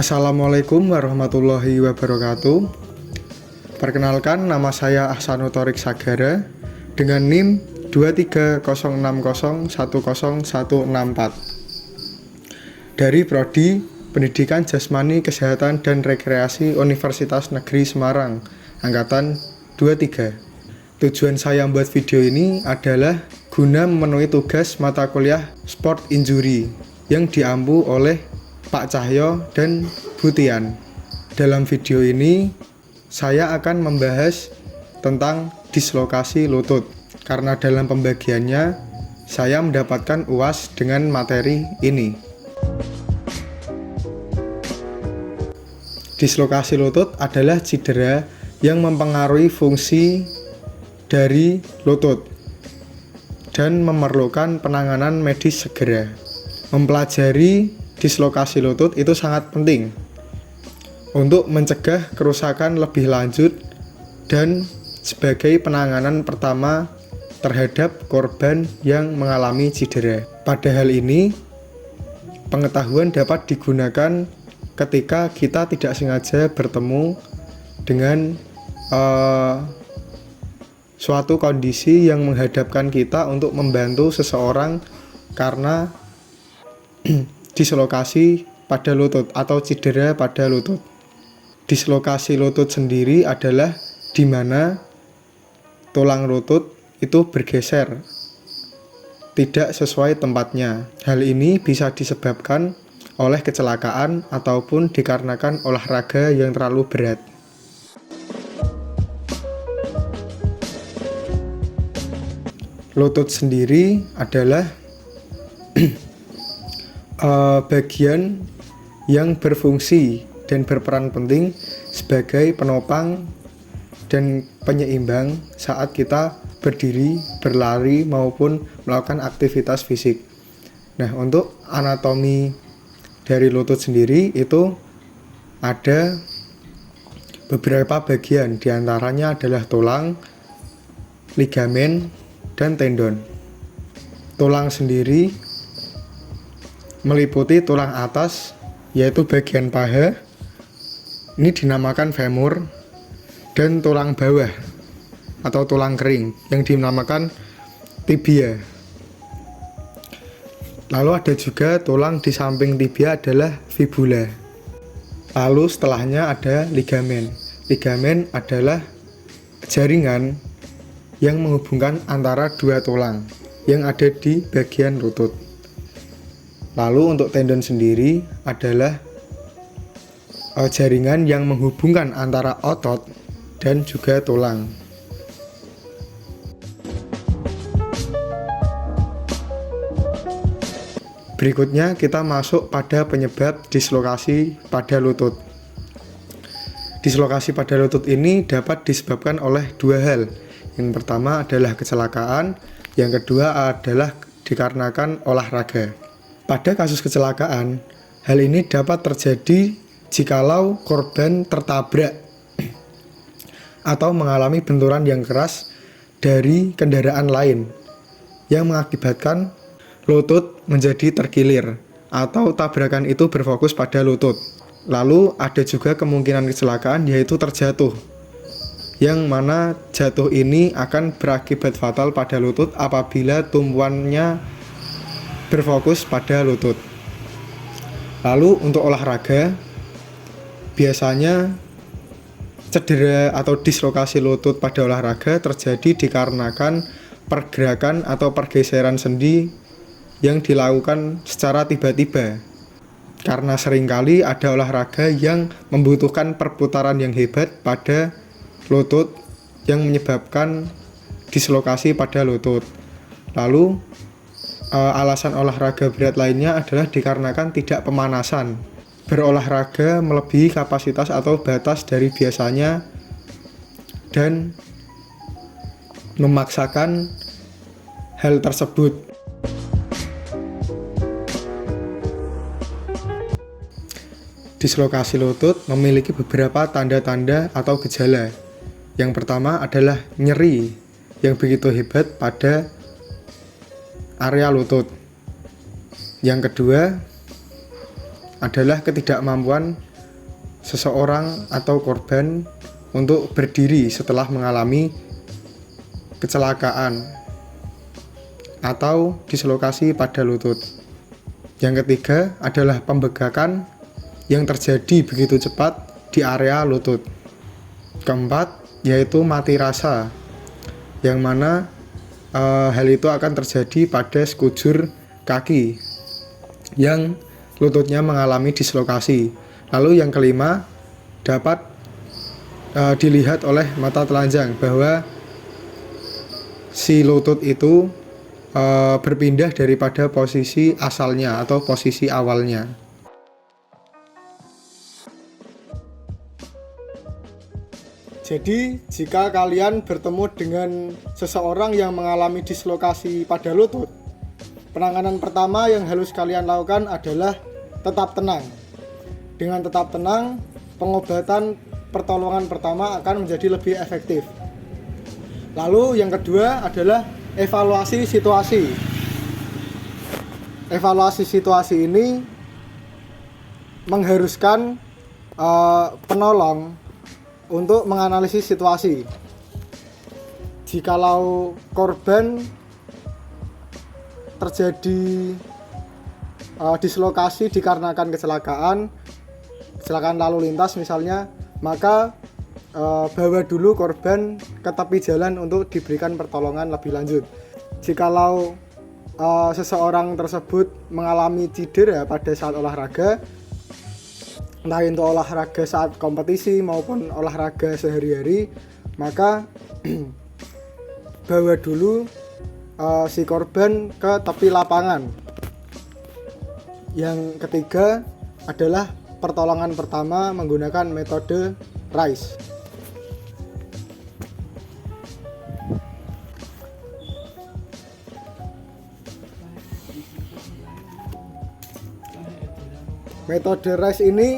Assalamualaikum warahmatullahi wabarakatuh. Perkenalkan, nama saya Ahsanutorik Sagara dengan NIM 230601014 dari Prodi Pendidikan Jasmani Kesehatan dan Rekreasi Universitas Negeri Semarang Angkatan 23. Tujuan saya membuat video ini adalah guna memenuhi tugas mata kuliah Sport Injury yang diampu oleh Pak Cahyo dan Bu Tian. Dalam video ini saya akan membahas tentang dislokasi lutut karena dalam pembagiannya saya mendapatkan UAS dengan materi ini. Dislokasi lutut adalah cedera yang mempengaruhi fungsi dari lutut dan memerlukan penanganan medis segera. Mempelajari dislokasi lutut itu sangat penting untuk mencegah kerusakan lebih lanjut dan sebagai penanganan pertama terhadap korban yang mengalami cedera. Pada hal ini, pengetahuan dapat digunakan ketika kita tidak sengaja bertemu dengan suatu kondisi yang menghadapkan kita untuk membantu seseorang karena dislokasi pada lutut atau cedera pada lutut. Dislokasi lutut sendiri adalah di mana tulang lutut itu bergeser, tidak sesuai tempatnya. Hal ini bisa disebabkan oleh kecelakaan ataupun dikarenakan olahraga yang terlalu berat. Lutut sendiri adalah bagian yang berfungsi dan berperan penting sebagai penopang dan penyeimbang saat kita berdiri, berlari maupun melakukan aktivitas fisik. Nah, untuk anatomi dari lutut sendiri itu ada beberapa bagian, diantaranya adalah tulang, ligamen, dan tendon. Tulang sendiri meliputi tulang atas yaitu bagian paha, ini dinamakan femur, dan tulang bawah atau tulang kering yang dinamakan tibia. Lalu ada juga tulang di samping tibia adalah fibula. Lalu setelahnya ada ligamen. Ligamen adalah jaringan yang menghubungkan antara dua tulang yang ada di bagian lutut. Lalu untuk tendon sendiri adalah jaringan yang menghubungkan antara otot dan juga tulang. Berikutnya kita masuk pada penyebab dislokasi pada lutut. Dislokasi pada lutut ini dapat disebabkan oleh dua hal. Yang pertama adalah kecelakaan, yang kedua adalah dikarenakan olahraga. Pada kasus kecelakaan, hal ini dapat terjadi jikalau korban tertabrak atau mengalami benturan yang keras dari kendaraan lain yang mengakibatkan lutut menjadi terkilir atau tabrakan itu berfokus pada lutut. Lalu ada juga kemungkinan kecelakaan yaitu terjatuh, yang mana jatuh ini akan berakibat fatal pada lutut apabila tumpuannya berfokus pada lutut. Lalu untuk olahraga, biasanya cedera atau dislokasi lutut pada olahraga terjadi dikarenakan pergerakan atau pergeseran sendi yang dilakukan secara tiba-tiba. Karena seringkali ada olahraga yang membutuhkan perputaran yang hebat pada lutut yang menyebabkan dislokasi pada lutut. Lalu alasan olahraga berat lainnya adalah dikarenakan tidak pemanasan, berolahraga melebihi kapasitas atau batas dari biasanya, dan memaksakan hal tersebut. Dislokasi lutut memiliki beberapa tanda-tanda atau gejala. Yang pertama adalah nyeri yang begitu hebat pada area lutut. Yang kedua adalah ketidakmampuan seseorang atau korban untuk berdiri setelah mengalami kecelakaan atau dislokasi pada lutut. Yang ketiga adalah pembegakan yang terjadi begitu cepat di area lutut. Keempat yaitu mati rasa, yang mana hal itu akan terjadi pada sekujur kaki yang lututnya mengalami dislokasi. Lalu yang kelima dapat dilihat oleh mata telanjang bahwa si lutut itu berpindah daripada posisi asalnya atau posisi awalnya. Jadi, jika kalian bertemu dengan seseorang yang mengalami dislokasi pada lutut, penanganan pertama yang harus kalian lakukan adalah tetap tenang. Dengan tetap tenang, pengobatan pertolongan pertama akan menjadi lebih efektif. Lalu yang kedua adalah evaluasi situasi. Evaluasi situasi ini mengharuskan penolong untuk menganalisis situasi. Jikalau korban terjadi dislokasi dikarenakan kecelakaan lalu lintas misalnya, maka bawa dulu korban ke tepi jalan untuk diberikan pertolongan lebih lanjut. Jikalau seseorang tersebut mengalami cedera pada saat olahraga, entah itu olahraga saat kompetisi maupun olahraga sehari-hari, maka bawa dulu si korban ke tepi lapangan. Yang ketiga adalah pertolongan pertama menggunakan metode RICE. Metode RICE ini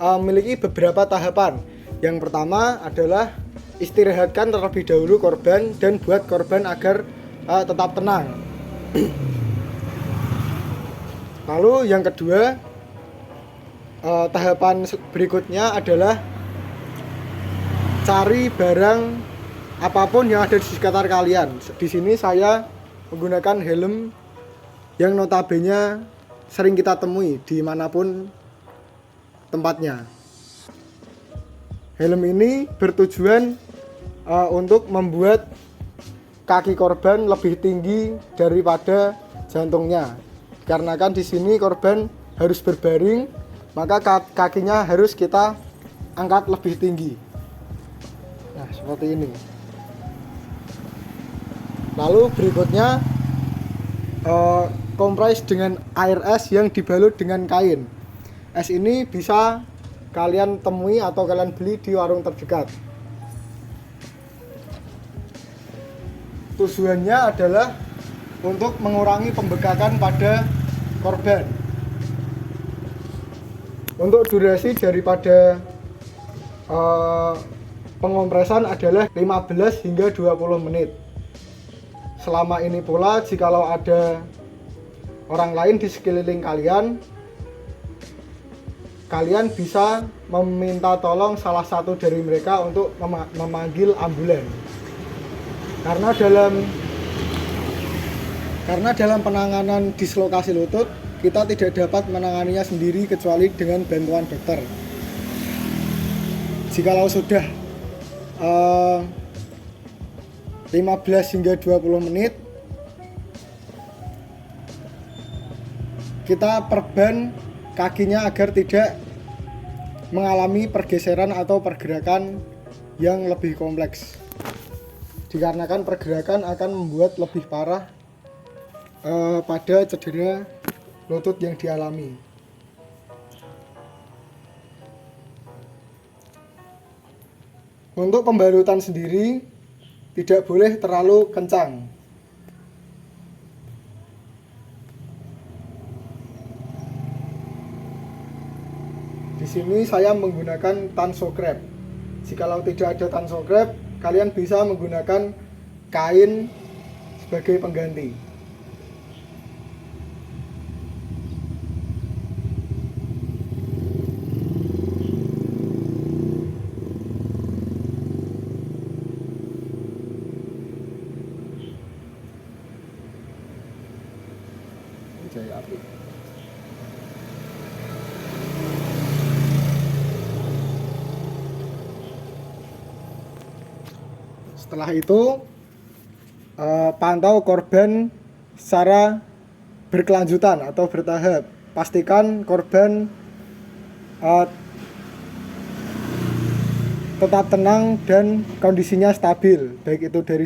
memiliki beberapa tahapan. Yang pertama adalah istirahatkan terlebih dahulu korban dan buat korban agar tetap tenang. Lalu yang kedua, tahapan berikutnya adalah cari barang apapun yang ada di sekitar kalian. Di sini saya menggunakan helm yang notabene sering kita temui dimanapun tempatnya. Helm ini bertujuan untuk membuat kaki korban lebih tinggi daripada jantungnya. Dikarenakan di sini korban harus berbaring, maka kakinya harus kita angkat lebih tinggi. Nah, seperti ini. Lalu berikutnya kompres dengan air es yang dibalut dengan kain. Es ini bisa kalian temui atau kalian beli di warung terdekat. Tujuannya adalah untuk mengurangi pembekakan pada korban. Untuk durasi daripada pengompresan adalah 15 hingga 20 menit. Selama ini pula jikalau ada orang lain di sekeliling kalian bisa meminta tolong salah satu dari mereka untuk memanggil ambulan. Karena dalam penanganan dislokasi lutut, kita tidak dapat menanganinya sendiri kecuali dengan bantuan dokter. Jikalau sudah 15 hingga 20 menit, kita perban kakinya agar tidak mengalami pergeseran atau pergerakan yang lebih kompleks. Dikarenakan pergerakan akan membuat lebih parah pada cedera lutut yang dialami. Untuk pembalutan sendiri tidak boleh terlalu kencang. Di sini saya menggunakan tansocrep. Jikalau tidak ada tansocrep, kalian bisa menggunakan kain sebagai pengganti. wabarakatuh. Setelah itu pantau korban secara berkelanjutan atau bertahap. Pastikan korban tetap tenang dan kondisinya stabil, baik itu dari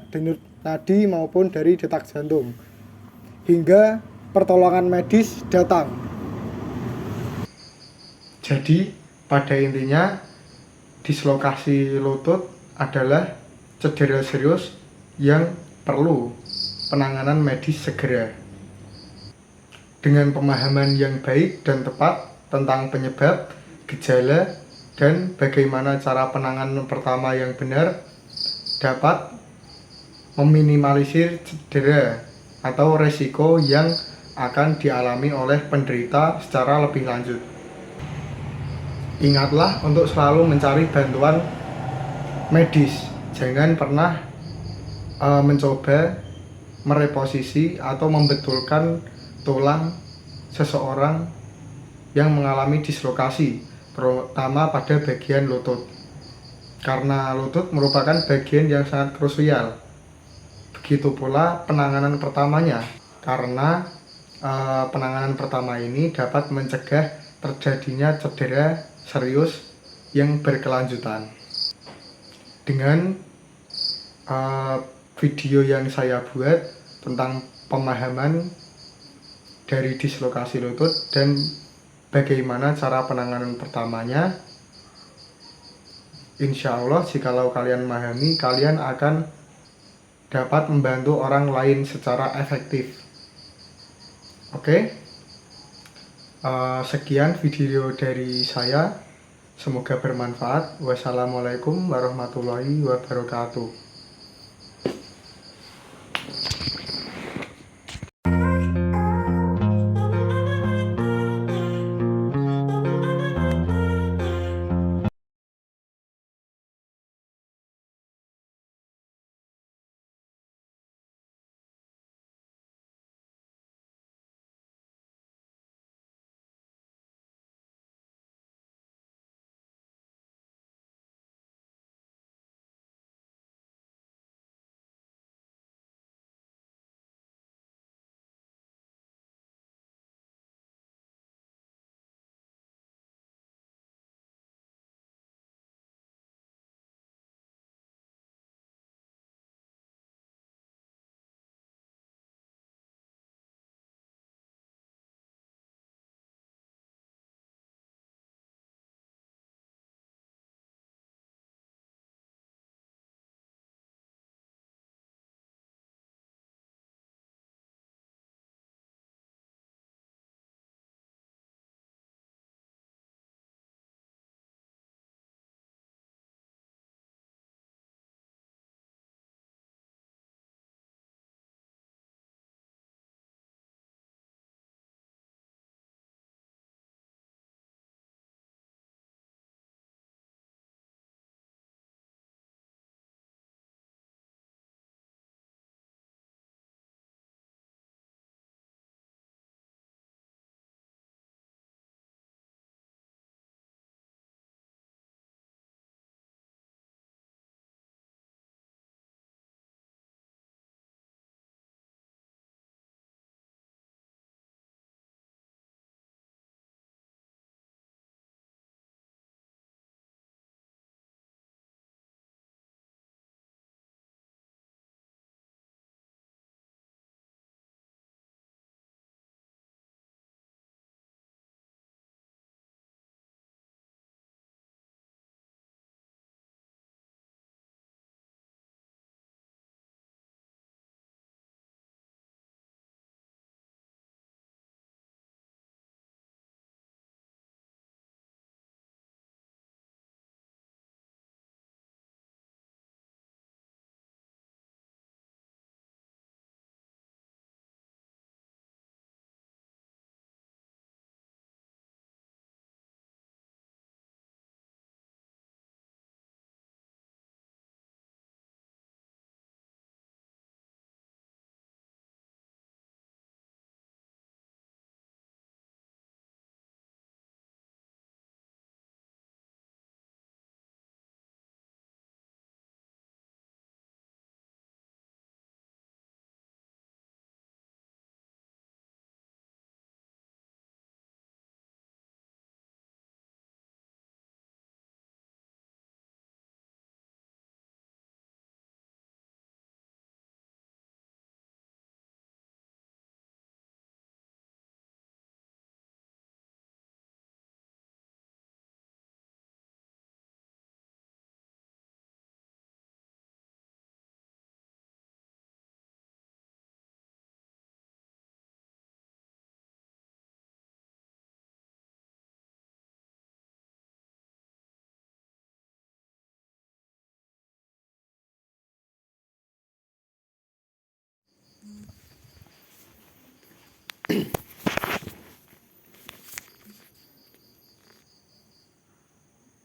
denyut nadi maupun dari detak jantung, hingga pertolongan medis datang. Jadi pada intinya dislokasi lutut adalah cedera serius yang perlu penanganan medis segera. Dengan pemahaman yang baik dan tepat tentang penyebab, gejala, dan bagaimana cara penanganan pertama yang benar, dapat meminimalisir cedera atau resiko yang akan dialami oleh penderita secara lebih lanjut. Ingatlah untuk selalu mencari bantuan medis. Jangan pernah mencoba mereposisi atau membetulkan tulang seseorang yang mengalami dislokasi, terutama pada bagian lutut, karena lutut merupakan bagian yang sangat krusial. Begitu pula penanganan pertamanya, karena penanganan pertama ini dapat mencegah terjadinya cedera serius yang berkelanjutan. Dengan video yang saya buat tentang pemahaman dari dislokasi lutut dan bagaimana cara penanganan pertamanya, insya Allah jikalau kalian memahami, kalian akan dapat membantu orang lain secara efektif. Oke, sekian video dari saya, semoga bermanfaat. Wassalamualaikum warahmatullahi wabarakatuh.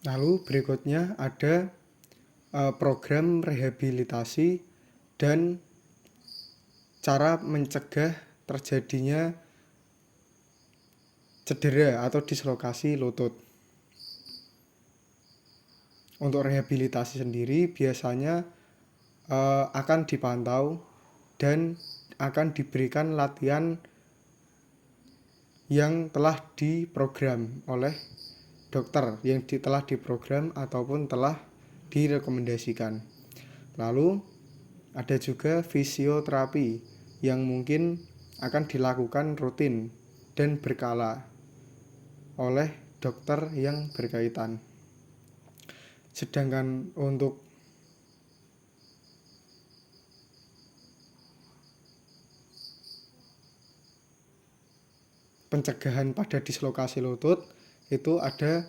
Lalu berikutnya ada program rehabilitasi dan cara mencegah terjadinya cedera atau dislokasi lutut. Untuk rehabilitasi sendiri biasanya akan dipantau dan akan diberikan latihan yang telah diprogram oleh dokter, yang telah diprogram ataupun telah direkomendasikan. Lalu ada juga fisioterapi yang mungkin akan dilakukan rutin dan berkala oleh dokter yang berkaitan. Sedangkan untuk pencegahan pada dislokasi lutut itu ada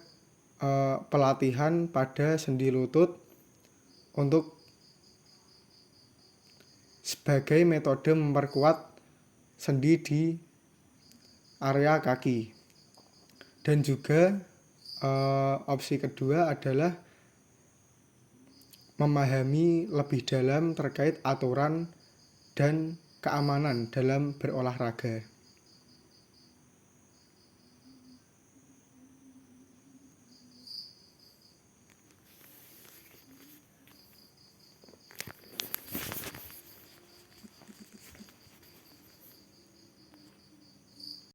pelatihan pada sendi lutut untuk sebagai metode memperkuat sendi di area kaki. Dan juga opsi kedua adalah memahami lebih dalam terkait aturan dan keamanan dalam berolahraga.